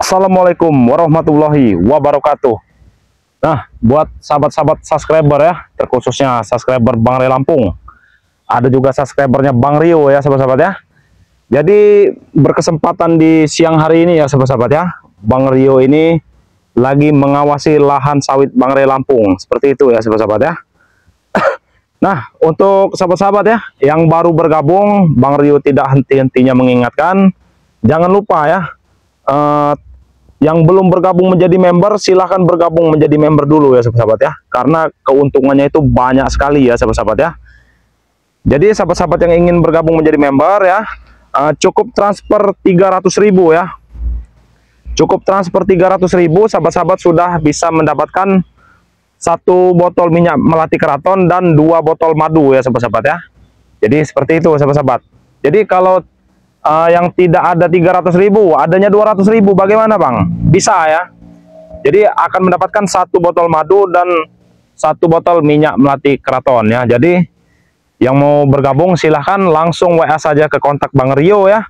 Assalamualaikum warahmatullahi wabarakatuh. Nah, buat sahabat-sahabat subscriber ya, terkhususnya subscriber Bang Ray Lampung, ada juga subscribernya Bang Rio ya sahabat-sahabat ya. Jadi berkesempatan di siang hari ini ya sahabat-sahabat ya, Bang Rio ini lagi mengawasi lahan sawit Bang Ray Lampung, seperti itu ya sahabat-sahabat ya. Nah, untuk sahabat-sahabat ya yang baru bergabung, Bang Rio tidak henti-hentinya mengingatkan, jangan lupa ya, yang belum bergabung menjadi member, silahkan bergabung menjadi member dulu ya sahabat-sahabat ya, karena keuntungannya itu banyak sekali ya sahabat-sahabat ya. Jadi sahabat-sahabat yang ingin bergabung menjadi member ya, cukup transfer 300.000 ya, cukup transfer 300.000, sahabat-sahabat sudah bisa mendapatkan 1 botol minyak melati keraton dan 2 botol madu ya sahabat-sahabat ya. Jadi seperti itu sahabat-sahabat. Jadi kalau yang tidak ada 300.000, adanya 200.000, bagaimana Bang? Bisa ya. Jadi akan mendapatkan 1 botol madu dan 1 botol minyak melati keraton ya. Jadi yang mau bergabung silahkan langsung WA saja ke kontak Bang Rio ya.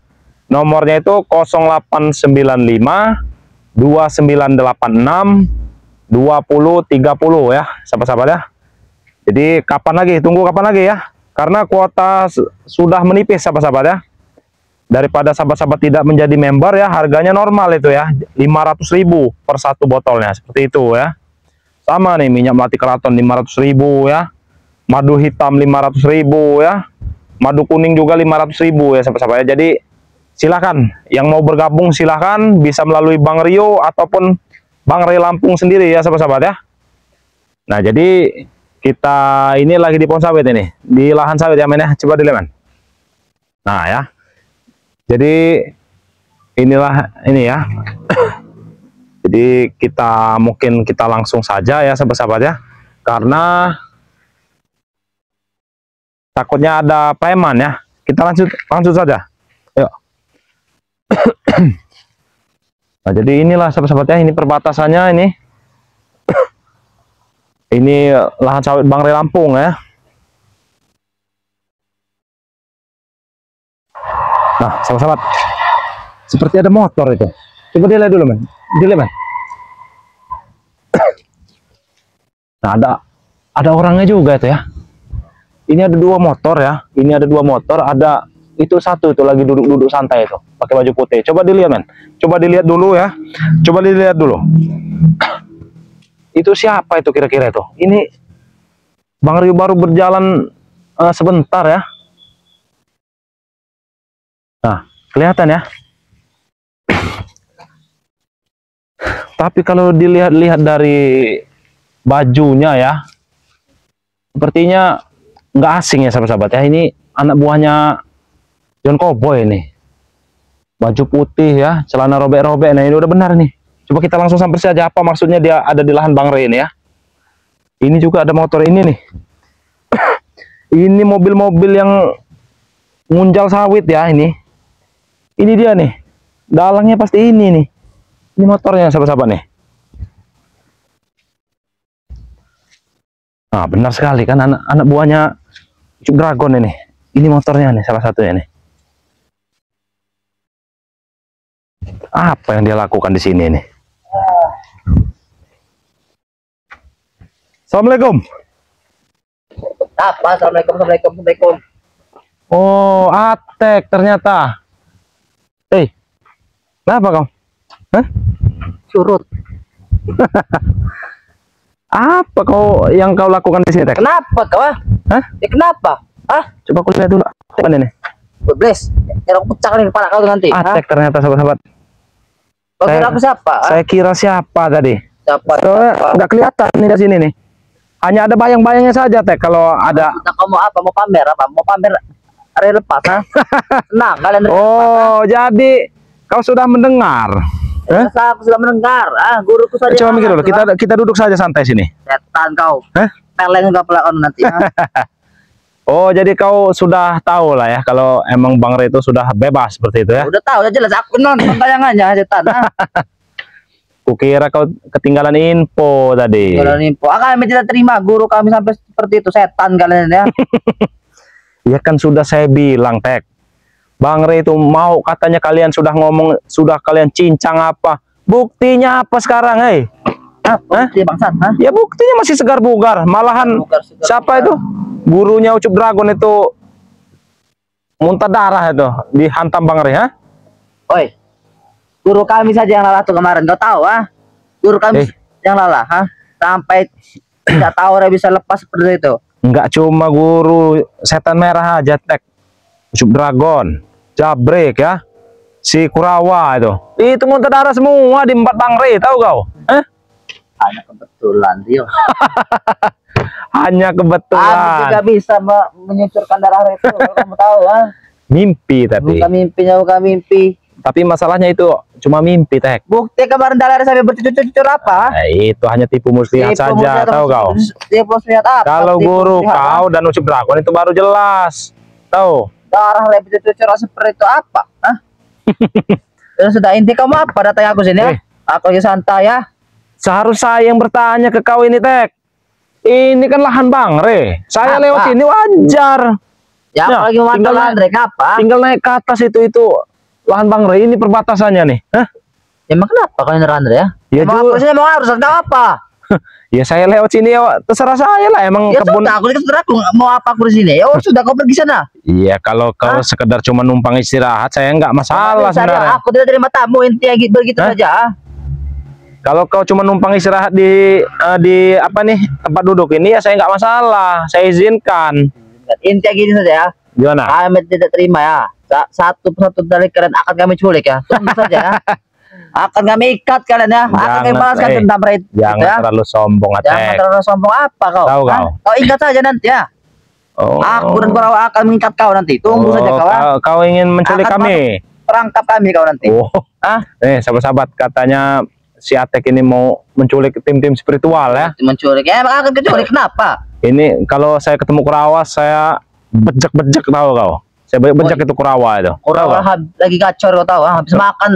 Nomornya itu 0895 2986 2030 ya sahabat-sahabat ya. Jadi kapan lagi, tunggu kapan lagi ya, karena kuota sudah menipis sahabat-sahabat ya. Daripada sahabat-sahabat tidak menjadi member ya, harganya normal itu ya, 500.000 per 1 botolnya, seperti itu ya. Sama nih, minyak melati keraton 500.000 ya, madu hitam 500.000 ya, madu kuning juga 500.000 ya sahabat-sahabat ya. Jadi silakan yang mau bergabung, silahkan bisa melalui Bang Rio ataupun Bang Ray Lampung sendiri ya sahabat-sahabat ya. Nah, jadi kita ini lagi di pohon sawit ini, di lahan sawit ya men ya, coba dilihat men. Nah ya, jadi inilah ini ya. Jadi mungkin kita langsung saja ya sahabat-sahabat ya, karena takutnya ada preman ya. Kita langsung saja, yuk. Nah, jadi inilah sahabat-sahabat ya, ini perbatasannya ini. Ini lahan sawit Bang Ray Lampung ya. Nah, sahabat-sahabat, seperti ada motor itu. Coba dilihat dulu, men. Dilihat, men. Nah, ada orangnya juga itu ya. Ini ada 2 motor ya. Ini ada 2 motor, ada itu satu itu lagi duduk-duduk santai itu, pakai baju putih. Coba dilihat, men. Coba dilihat dulu ya. Coba dilihat dulu. Itu siapa itu kira-kira itu? Ini Bang Rio baru berjalan sebentar ya. Nah, kelihatan ya. Tapi kalau dilihat-lihat dari bajunya ya, sepertinya nggak asing ya sahabat-sahabat ya. Ini anak buahnya John Cowboy ini. Baju putih ya, celana robek-robek. Nah, ini udah benar nih. Coba kita langsung sampai saja, apa maksudnya dia ada di lahan Bang Ray ini ya. Ini juga ada motor ini nih. Ini mobil-mobil yang ngunjal sawit ya ini. Ini dia nih. Dalangnya pasti ini nih. Ini motornya sahabat-sahabat nih. Nah, benar sekali kan, anak buahnya Cuk Dragon ini. Ini motornya nih, salah satunya nih. Apa yang dia lakukan di sini nih? Assalamualaikum. Apa? Assalamualaikum. Oh, Atek ternyata. Kenapa kau? Hah? Surut. Apa yang kau lakukan di sini, Tek? Kenapa kau? Hah? Ya kenapa? Coba aku lihat dulu. Apa ini? Bebles. Yang pecah nih kepala kau nanti. Atek ternyata sahabat-sahabat. Kau kira aku siapa? Saya kira siapa tadi? Siapa? Nggak kelihatan nih dari sini nih. Hanya ada bayang-bayangnya saja, Tek. Kalau ada. Kita kamu apa? Mau pamer apa? Mau pamer hari lepas? Nah, kalian. Oh, jadi kau sudah mendengar? Aku sudah mendengar. Guruku saja. Coba mikir dulu. Kita duduk saja santai sini. Setan kau. Hah? Peleng juga pelakon nanti. Oh, jadi kau sudah tahu lah ya kalau emang Bang Ray itu sudah bebas seperti itu ya? Udah tahu, udah jelas. Aku nonton tayangannya, setan. Kukira kau ketinggalan info tadi. Ketinggalan info. Kami tidak terima guru kami sampai seperti itu, setan kalian ya. Ya kan sudah saya bilang, Tek. Bang Ray itu mau katanya kalian sudah ngomong, sudah kalian cincang apa, Buktinya apa sekarang, Bukti bangsat, Ya buktinya masih segar bugar. Malahan Segar siapa bugar. itu? Gurunya Ucup Dragon itu muntah darah itu dihantam Bang Re, Oi, guru kami saja yang lalah tuh kemarin, kau tahu Guru kami yang lalah, sampai tidak tahu dia bisa lepas seperti itu. Enggak cuma guru setan merah aja, Tek. Ucup Dragon, Jabrek ya. Si Kurawa itu muntah darah semua di empat Bang Re, tahu kau? Hanya kebetulan, Rio. Hanya Aku kebetulan. juga bisa menyucurkan darah itu, kamu tahu Mimpi tapi. Bukan mimpi. Tapi masalahnya itu cuma mimpi, Tek. Bukti kemarin darah sampai bercucur-cucur apa? Itu hanya tipu muslihat saja, tahu kau? Tipu muslihat apa? Kalau Tipu guru muslihat kau dan Ucup Dragon itu baru jelas. Tahu? darah lebih bercucur seperti itu apa? Ya sudah, inti kamu apa datang aku sini Aku lagi santai Seharusnya saya yang bertanya ke kau ini, Tek. Ini kan lahan Bang Re. Saya lewat sini wajar. Ya, apalagi mau tinggal naik apa? Tinggal naik ke atas itu lahan Bang Re, ini perbatasannya nih. Emang kenapa kau ini Andre ya? Ya mau harus apa? Ya saya lewat sini ya, terserah saya lah. Emang ya kebun. Sudah, aku mau apa aku di sini? Ya sudah, kau pergi sana. Iya, kalau kau sekedar cuma numpang istirahat, saya nggak masalah sebenarnya. Aku tidak terima tamu, inti yang begitu saja. Kalau kau cuma numpang istirahat di apa nih tempat duduk ini, ya saya nggak masalah, saya izinkan. Inti gini saja ya. Gimana? Kami tidak terima ya. Satu persatu dari kalian akan kami culik ya. Tunggu saja ya. Akan kami ikat kalian ya. Akan kami balaskan dendam rate. Jangan ya. terlalu sombong, Atek. Jangan terlalu sombong apa kau? Tahu kau? Kau ingat saja nanti ya. Aku dan Kurawa akan mengikat kau nanti. Tunggu saja kau. Kau ingin menculik kami? Perangkap kami kau nanti. Sahabat-sahabat, katanya si Atek ini mau menculik tim-tim spiritual ya. Menculik ya, emang akan keculik kenapa? Ini kalau saya ketemu Kurawa, saya bejek-bejek, tahu kau? Saya bejek itu Kurawa itu. Kurawa lagi gacor, kau tahu? Habis makan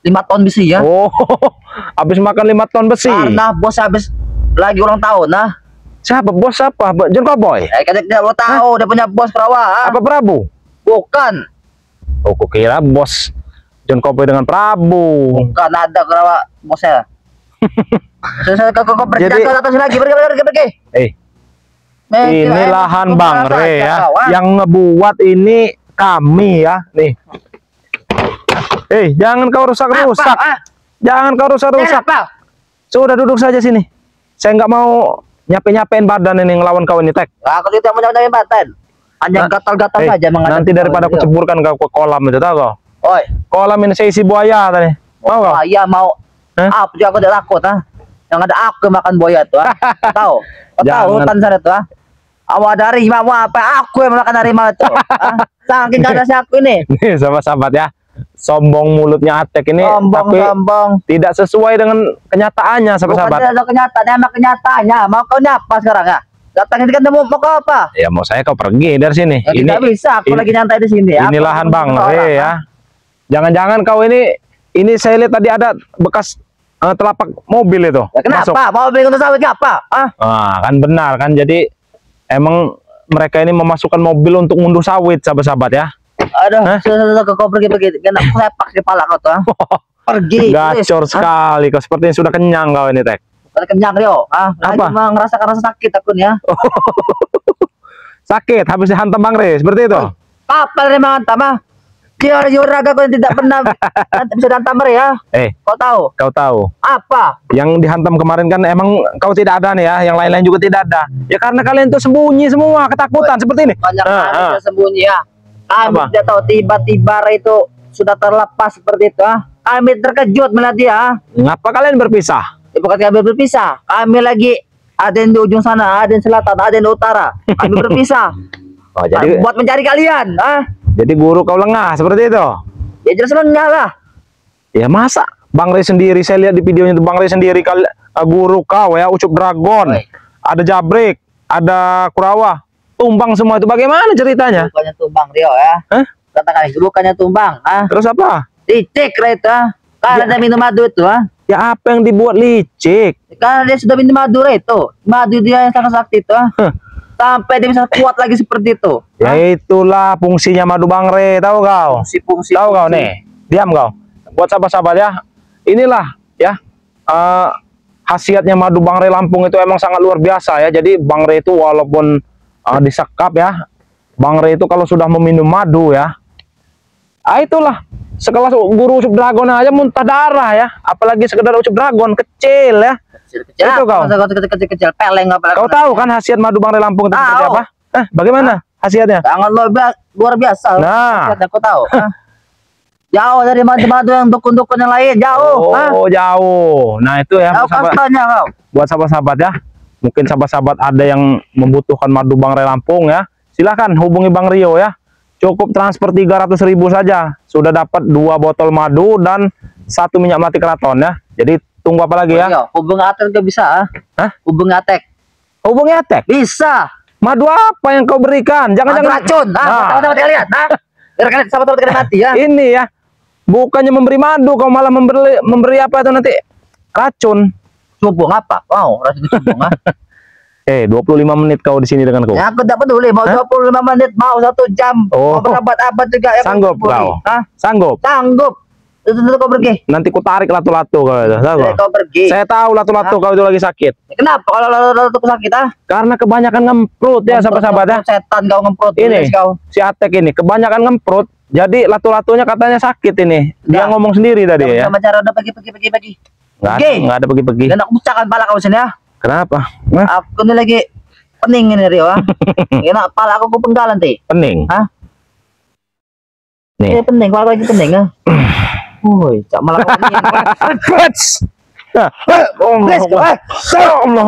5 ton besi ya. Habis makan 5 ton besi. Karena bos habis lagi ulang tahun Siapa bos apa? John Cowboy? Kan dia lo tahu dia punya bos Kurawa. Apa Prabu? Bukan. Aku kira bos John Cowboy dengan Prabu. Bukan, ada Kurawa bosnya. Kau pergi atas lagi, pergi. Ini lahan Bang Re ya. Yang ngebuat ini kami ya. Nih. Jangan kau rusak-rusak. Jangan kau rusak-rusak. Sudah duduk saja sini. Saya nggak mau nyapain badan ini ngelawan kau ini, Tek. Aku tidak mau nyapain badan. Hanya gatal-gatal saja. Nanti daripada aku ceburkan kau ke kolam itu, tahu kau? Oi, kolam ini saya isi buaya tadi. Mau kau? Iya mau. Apa juga aku tidak takut Yang ada aku makan buaya tuh Tahu? Kau tahu hutan sana tuh Awak dari mau apa? Aku yang makan harimau itu. Saking gadasnya aku ini. Nih sahabat-sahabat ya. Sombong mulutnya Atek ini, sombong. Tidak sesuai dengan kenyataannya, sahabat-sahabat. Bukan tidak kenyataannya, emang kenyataannya. Mau kau nyapa sekarang ya? Datang ini kan mau kau apa? Ya mau saya kau pergi dari sini. Ya, ini tidak bisa, aku lagi nyantai di sini. Ini lahan Bang Re ya. Jangan-jangan kau ini saya lihat tadi ada bekas telapak mobil itu. Ya, kenapa? Masuk. Mobil untuk sawit apa? Kan benar kan, jadi emang mereka ini memasukkan mobil untuk ngunduh sawit, sahabat-sahabat ya. Aduh, kau pergi. Kena sepak kepala kau tuh. Pergi. Gacor sekali kau, sepertinya sudah kenyang kau ini, Tek. Bukan kenyang, Rio. Apa? Ngerasakan rasa sakit aku nih ya. Sakit habis dihantam Bang Re, seperti itu. Apa yang menghantam Dia raga kau yang tidak pernah bisa dihantam ya. Kau tahu? Kau tahu? Apa? Yang dihantam kemarin kan emang kau tidak ada nih ya, yang lain-lain juga tidak ada. Ya karena kalian tuh sembunyi semua, ketakutan seperti ini. Banyak kali sembunyi ya. Kami tidak tahu, tiba-tiba itu sudah terlepas seperti itu Kami terkejut melihat dia. Ngapa kalian berpisah? Bukan kami berpisah, kami lagi ada yang di ujung sana, ada yang selatan, ada yang di utara. Kami berpisah. Jadi buat mencari kalian. Jadi guru kau lengah seperti itu? Ya jelas lengah lah. Ya masa Bang Re sendiri, saya lihat di videonya itu Bang Re sendiri guru kau ya, Ucup Dragon, ada Jabrek, ada Kurawa, tumbang semua itu, bagaimana ceritanya? Bukannya tumbang, Rio ya. Katakan bukannya tumbang. Terus apa? Licik itu. Karena dia minum madu itu. Ya apa yang dibuat licik? Karena dia sudah minum madu itu. Madu dia yang sangat sakti itu. Sampai dia bisa kuat lagi seperti itu. Ya itulah fungsinya madu Bang Re, tahu kau? Fungsi. Tahu kau nih? Diam kau. Buat sahabat-sahabat ya, inilah ya khasiatnya madu Bang Re Lampung itu emang sangat luar biasa ya. Jadi Bang Re itu walaupun disekap ya, Bang Re itu kalau sudah meminum madu ya, itulah sekelas guru ucup dragon aja muntah darah ya, apalagi sekedar ucup dragon kecil ya. Kecil-kecil. Itu kau. Kecil-kecil peleng apa. Kau tahu kan khasiat madu Bang Re Lampung itu seperti apa? Bagaimana khasiatnya? Sangat luar biasa. Nah, aku tahu. Jauh dari madu-madu yang dukun-dukun yang lain, jauh. Oh, jauh. Nah, itu ya Jauh kastanya kau. buat sahabat-sahabat ya. Mungkin sahabat-sahabat ada yang membutuhkan madu Bang Re Lampung ya. Silahkan hubungi Bang Rio ya. Cukup transfer 300.000 saja. Sudah dapat 2 botol madu dan 1 minyak melati keraton ya. Jadi tunggu apa lagi ya? Hubungi Atek juga bisa. Hah? Hubungi Atek. Hubungi Atek. Bisa. Madu apa yang kau berikan? Jangan-jangan racun. Sahabat-sahabat kalian. Biar kalian sahabat-sahabat kalian mati ya. Ini ya. Bukannya memberi madu, kau malah memberi apa itu nanti? Racun. Cubung apa? Wow, racun cubung. 25 menit kau di sini denganku. Ya, aku tidak peduli mau 25 menit, mau 1 jam, Oh. mau berabad-abad juga ya. Sanggup kau? Sanggup? Sanggup. Itu kau pergi. Nanti ku tarik latu-latu kau itu. Tahu kau? Kau pergi. Saya tahu latu-latu kau itu lagi sakit. Kenapa kalau latu sakit Karena kebanyakan ngemprut ya sahabat-sahabat ya. Setan kau ngemprut. Ini Kau. si Atek ini kebanyakan ngemprut. Jadi latu-latunya katanya sakit ini. Dia ngomong sendiri tadi ya. Sama cara udah pergi. Nggak ada pergi-pergi. Dan aku pecahkan pala kau sini ya. Kenapa? Aku ini lagi pening ini Rio. Enak pala aku penggalan nanti. Pening. Hah? Nih. Pening, pala lagi pening ah. Woi, cak malah kau pening. Allah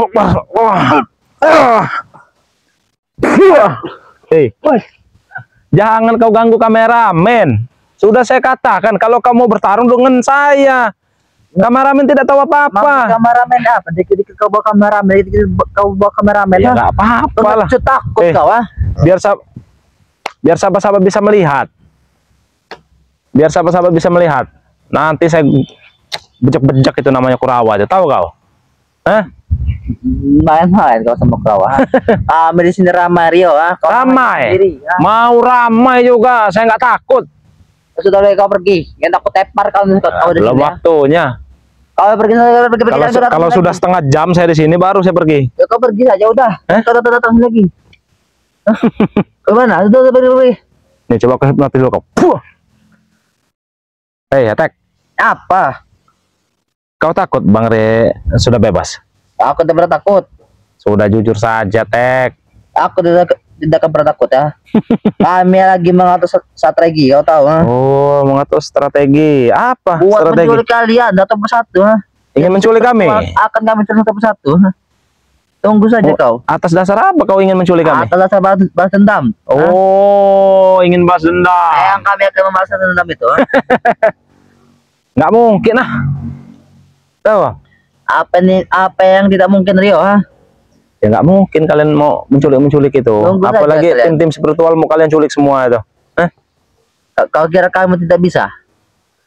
Akbar. Jangan kau ganggu kameramen. Sudah saya katakan kalau kamu bertarung dengan saya. Kameramen tidak tahu apa-apa. Kameramen apa? Dikit-dikit kau bawa kameramen, dikit-dikit kau bawa kameramen. Ya nggak apa-apa lah. Takut kau ah. Biar sahabat-sahabat bisa melihat. Biar sahabat-sahabat bisa melihat. Nanti saya bejek-bejek itu namanya Kurawa aja. Tahu kau? Main-main kau sama kau ah. Di sini ramai Rio ah. Ramai. Mau ramai juga. Saya nggak takut. Sudah kau pergi. Yang takut tepar kau di belum sini. Waktunya. Kau pergi. Kalau sudah setengah jam saya di sini baru saya pergi. Ya, kau pergi saja udah. Kau datang lagi. Kemana? Sudah pergi. Nih coba kau hipnotis dulu kau. Hei Atek. Apa? Kau takut Bang Re sudah bebas? Aku tidak pernah takut. Sudah jujur saja Tek. Aku tidak pernah takut ya. Kami lagi mengatur strategi, kau tahu? Oh, mengatur strategi. Apa? Buat strategi? menculik kalian satu persatu. Ingin menculik kami? Akan kami culik satu persatu. Tunggu saja kau. Atas dasar apa kau ingin menculik kami? Atas dasar balas dendam. Oh, ingin balas dendam. Yang kami akan membalas dendam itu. Nggak mungkin lah. Tahu? Apa yang tidak mungkin Rio? Ya nggak mungkin kalian mau menculik itu. Tunggu apalagi saja, tim-tim spiritual mau kalian culik semua itu. Kau kira kami tidak bisa?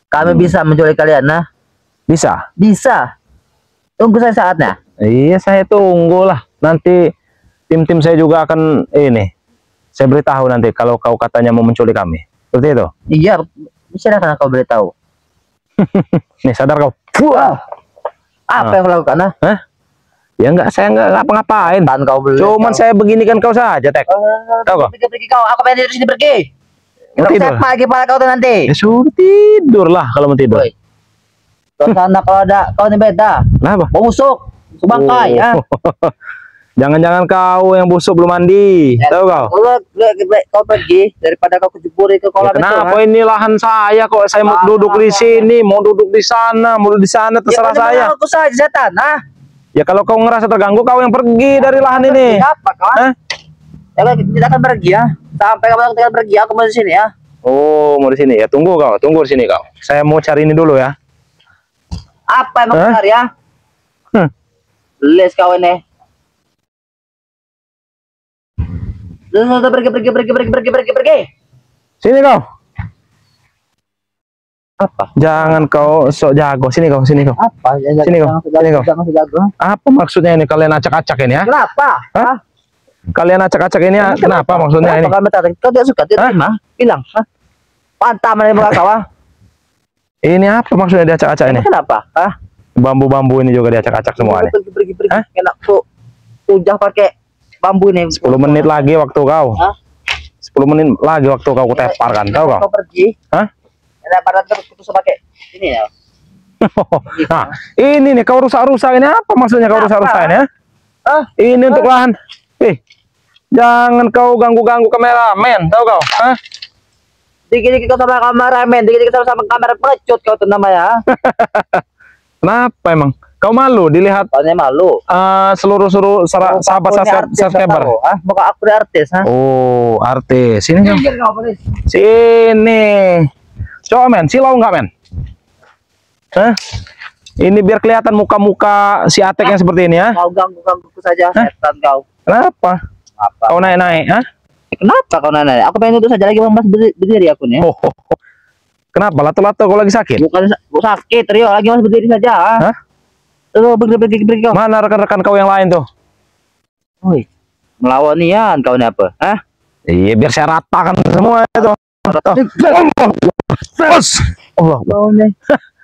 Kami bisa menculik kalian, nah? Bisa? Bisa. Tunggu saya saatnya. Iya, saya tunggu lah. Nanti tim-tim saya juga akan ini. Saya beritahu nanti kalau kau katanya mau menculik kami. Seperti itu? Iya, bisa karena kau beritahu. Nih, sadar kau. Apa yang kau lakukan, nah? Ya enggak, saya enggak ngapa-ngapain. Kau beli. Cuman saya beginikan kau saja, Tek. Tahu kau? Pergi kau, aku pengen tidur sini pergi. Mau tidur? Saya pagi kau tuh nanti. Ya suruh tidur lah kalau mau tidur. Kau sana kalau ada kau ini beda. Kenapa? Mau busuk, subangkai ya. Jangan-jangan kau yang busuk belum mandi. Tahu kau? Kau pergi daripada kau kejeburi ke kolam itu. Kenapa ini lahan saya kok? Saya mau duduk di sini, mau duduk di sana, mau duduk di sana, terserah saya. Aku saja setan, Ya kalau kau ngerasa terganggu, kau yang pergi dari lahan ini. Apa kawan? Kita akan pergi ya. Sampai kamu akan pergi, aku mau di sini ya. Oh, mau di sini ya. Tunggu kau, tunggu di sini kau. Saya mau cari ini dulu ya. Apa emang benar ya? Les kau ini. Sudah pergi. Sini kau. Apa? Jangan kau sok jago. Sini kau, sini kau. Apa? Sini kau. Sini kau. Apa maksudnya ini kalian acak-acak ini ya? Kenapa? Hah? Kalian acak-acak ini ya? Kenapa maksudnya ini? Kau tidak suka, tidak terima. Bilang. Pantam dari muka kau. Ini apa maksudnya diacak-acak ini? Kenapa? Hah? Bambu-bambu ini juga diacak-acak semua nih. Pergi. Hah? Enak tuh. Ujah pakai bambu ini. 10 menit lagi waktu kau. Hah? 10 menit lagi waktu kau kutepar kan, tahu kau? Kau pergi. Hah? Enak pada terus pakai ini ya. Nah, ini nih kau rusak-rusak ini apa maksudnya kau rusak-rusak ini ya? Ini untuk lahan. Jangan kau ganggu-ganggu kameramen, tahu kau? Hah? Dikit-dikit kau sama kameramen, dikit-dikit sama kamera pengecut kau tuh namanya. Kenapa emang? Kau malu dilihat Soalnya malu. seluruh sahabat subscriber. Muka aku artis, ha? Oh, artis. Sini kau. Minggir kau, please. Sini. Coba men, silau nggak men? Hah? Ini biar kelihatan muka-muka si Atek yang seperti ini ya. Kau ganggu-gangguku saja, setan kau. Kenapa? Apa? Kau naik-naik, hah? Kenapa kau nanya? Aku pengen itu saja lagi mas berdiri aku nih. Oh. Kenapa? Lato-lato kau lagi sakit? Bukan sakit, Rio. Lagi mas berdiri saja. Hah? Tuh, pergi kau. Mana rekan-rekan kau yang lain tuh? Woi, melawan Ian kau ini apa? Hah? Iya, biar saya ratakan semua itu. Allah. Kau nih.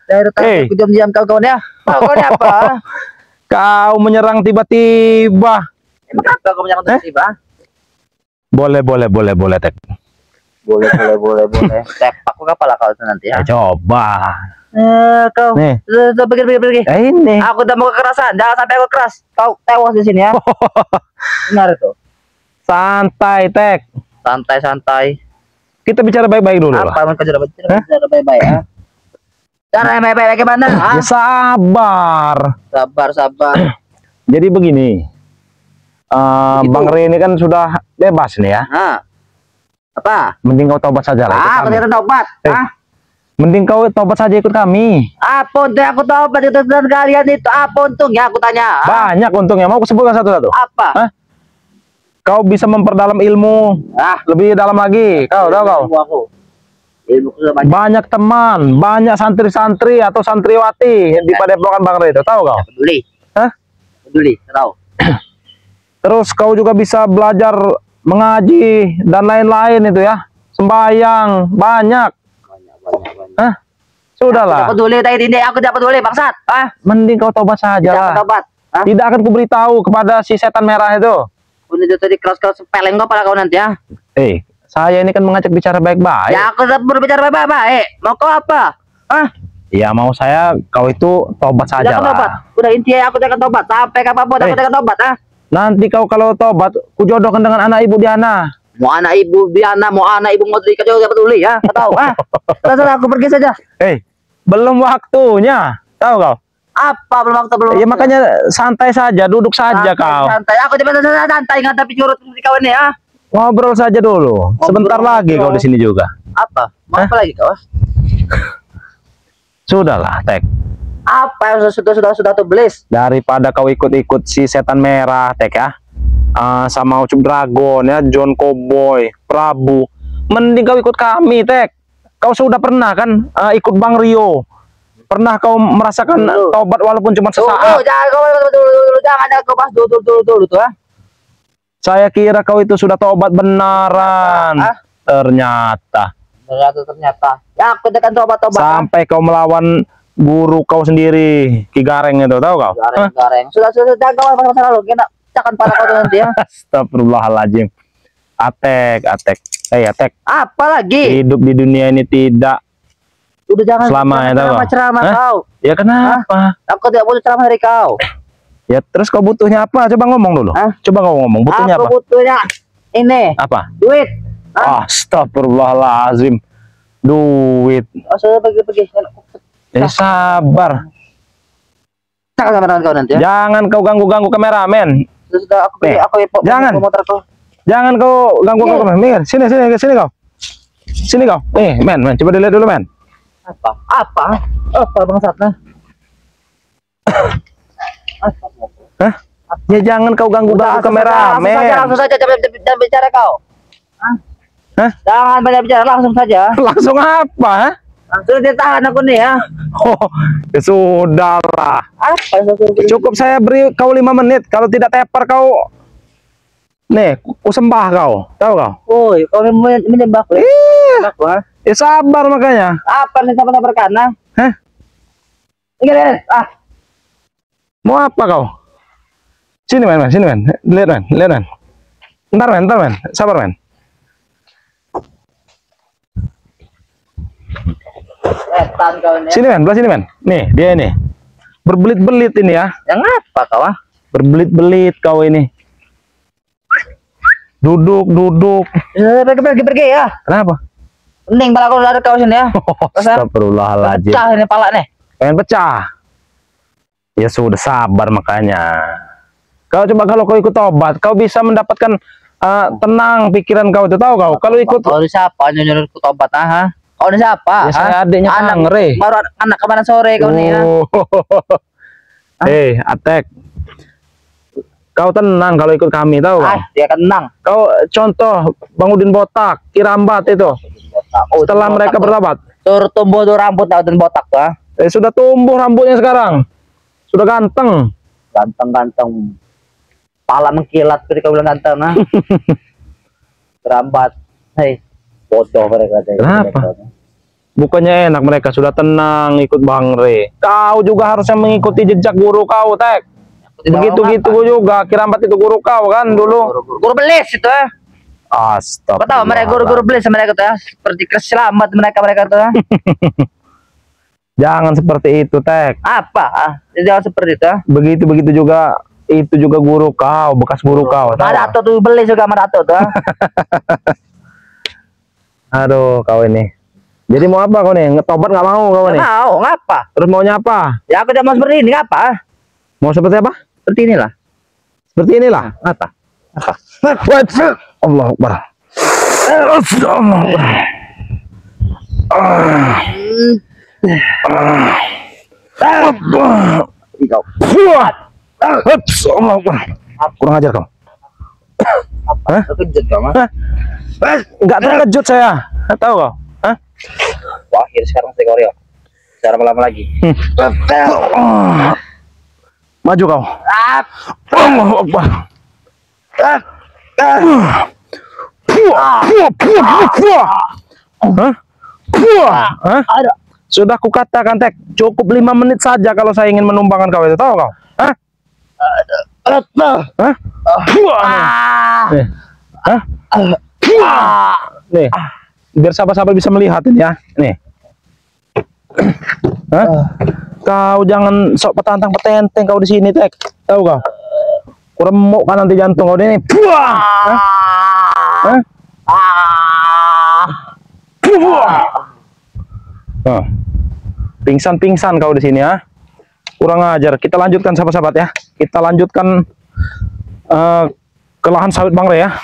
Dari tadi aku diam-diam kau ya. Kau ini apa? Kau menyerang tiba-tiba. Emang apa kau menyerang tiba-tiba? Boleh, Tek. Boleh. Tepak aku kapal kau nanti ya. Coba. Kau. Nih. Pergi. Ini. Aku udah mau kekerasan. Jangan sampai aku keras. Kau tewas di sini ya. Benar itu. Santai, Tek. Santai. Kita bicara baik-baik dulu lah. Apa kau bicara baik-baik ya? Cara yang baik-baik bagaimana? Ya, sabar. Sabar. Jadi begini. Bang Re ini kan sudah bebas nih ya. Apa? Mending kau tobat saja lah. Aku tidak tobat. Mending kau tobat saja ikut kami. Apa untuk aku tobat itu dan kalian itu apa untungnya aku tanya? Banyak untungnya. Mau aku sebutkan satu-satu. Apa? Hah? Kau bisa memperdalam ilmu. Lebih dalam lagi. Kau tahu kau? Ilmu banyak teman, banyak santri-santri atau santriwati di Padepokan Bang Re itu. Tahu kau? Peduli. Hah? Peduli. Tahu. Terus kau juga bisa belajar mengaji dan lain-lain itu ya. Sembayang banyak. Hah? Sudahlah. Aku peduli tadi ini aku tidak peduli bangsat. Mending kau tobat saja lah. Tobat. Tidak akan kuberitahu kepada si setan merah itu. Ini tadi keras-keras peleng kau pada kau nanti ya. Saya ini kan mengajak bicara baik-baik. Ya aku tetap berbicara baik-baik. Mau kau apa? Ya mau saya kau itu tobat saja lah. Tobat. Udah intinya aku akan tobat. Sampai kapanpun aku akan tobat. Nanti kau kalau tobat, kujodohkan dengan anak ibu Diana. Mau anak ibu Diana, mau anak ibu Modrika juga tidak peduli ya. Tahu? Terserah aku pergi saja. Belum waktunya. Tahu kau? Apa belum waktu belum? Ya makanya santai saja, duduk saja kau. Santai. Aku tidak santai ngadepi curut kau ini ya. Ngobrol saja dulu. Sebentar lagi kau di sini juga. Apa? Mau apa lagi kau? Sudahlah, Tek. Apa yang sudah tuh belis? Daripada kau ikut-ikut si setan merah, Tek ya. Sama Ucup Dragon ya, John Cowboy, Prabu. Mending kau ikut kami, Tek. Kau sudah pernah kan ikut Bang Rio? Pernah kau merasakan tobat walaupun cuma sesaat? Jangan kau bahas dulu tuh ya. Saya kira kau itu sudah tobat benaran. Ternyata. Ya aku akan tobat. Sampai kau melawan guru kau sendiri, Ki Gareng itu, tahu kau? Gareng. Sudah jangan kau masa lalu. Kita cakan pada kau nanti ya. Astagfirullahaladzim. Atek. Atek. Apa lagi? Hidup di dunia ini tidak udah jangan selamanya, ceramah kau. Ya kenapa? Aku tidak butuh ceramah dari kau. Ya terus kau butuhnya apa? Coba ngomong dulu. Coba kau ngomong. Butuhnya apa? Aku butuhnya ini. Apa? Duit. Astagfirullahaladzim. Duit. Sudah pergi. Sabar. Cakap sama kau nanti ya. Jangan kau ganggu kameramen. Sudah aku jangan. Jangan kau ganggu kameramen. Sini kau. Sini kau. Men, coba dilihat dulu, men. Apa bangsatnya? Ya jangan kau ganggu kameramen. Langsung saja jangan bicara kau. Jangan banyak bicara, langsung saja. Langsung apa? Langsung ditahan aku nih ya. Ya sudahlah. Cukup saya beri kau 5 menit. Kalau tidak tepar kau, nih, ku sembah kau. Tahu kau? Woi, kau menyembah. Ya sabar makanya. Apa nih sama berkana? Hah? Ini Mau apa kau? Sini men, sini men. Lihat men, lihat men. Ntar men, sabar men. setan kau ini. Sini men, belah sini men. Nih, dia ini. Berbelit-belit ini ya. Yang apa kau ah? Berbelit-belit kau ini. Duduk. Pergi ya. Kenapa? Mending pala kau ada kau sini ya. Astagfirullahaladzim. Pecah ini pala nih. Pengen pecah. Ya sudah sabar makanya. Kau coba kalau kau ikut tobat, kau bisa mendapatkan tenang pikiran kau itu, tahu kau. Kalau ikut Kau ini siapa nyuruh ikut tobat ah? Kau ini siapa? ya saya adiknya anak Bangre. baru anak kemana sore kau nih ya? Atek. Kau tenang kalau ikut kami, tahu kau. Dia tenang. Kau contoh Bang Udin botak, Kirambat itu. Setelah mereka bertobat, Tur tumbuh tuh rambut dan botak tuh ah. sudah tumbuh rambutnya sekarang. Sudah ganteng. Ganteng. Pala mengkilat ketika bilang ganteng ah. Berambat. Hei, bodoh mereka. Kenapa? Bukannya enak mereka sudah tenang ikut Bang Re. Kau juga harusnya mengikuti jejak guru kau, Tek. Begitu-gitu juga. Kirambat itu guru kau kan dulu. Guru belis itu ya. Astaga. Kau tahu mereka guru-guru belis mereka tuh ya. Seperti keselamat mereka tuh ya. Jangan seperti itu, Tek. Apa? Jangan seperti itu ya. Begitu juga itu juga guru kau, bekas guru kau. Tahu? Madato tuh belis juga Madato tuh ya. Aduh, kau ini. Jadi mau apa kau nih? Ngetobat nggak mau kau nih? Mau, ngapa? Terus maunya apa? Ya aku tidak mau seperti ini, ngapa? Mau seperti apa? Seperti inilah. Seperti inilah. Apa? Allah Akbar. Allah Akbar. Kurang ajar kamu. Hah? Terkejut kamu. Enggak terkejut saya. Tahu kau? Hah? Wah, akhir sekarang saya Koreo. Cara lama lagi. Maju kau. Allah Akbar. Hah? Sudah kukatakan, Tek, cukup 5 menit saja kalau saya ingin menumbangkan kau itu, tahu kau? Hah? Hah? Nih, biar sahabat-sahabat bisa melihat ini ya. Nih. Hah? Kau jangan sok petantang-petenteng kau di sini, Tek. Tahu kau? Kuremuk kan nanti jantung kau ini. Hah? Pingsan-pingsan kau di sini ya. Kurang ajar. Kita lanjutkan sahabat-sahabat ya. Kita lanjutkan ke lahan sawit Bang Re ya.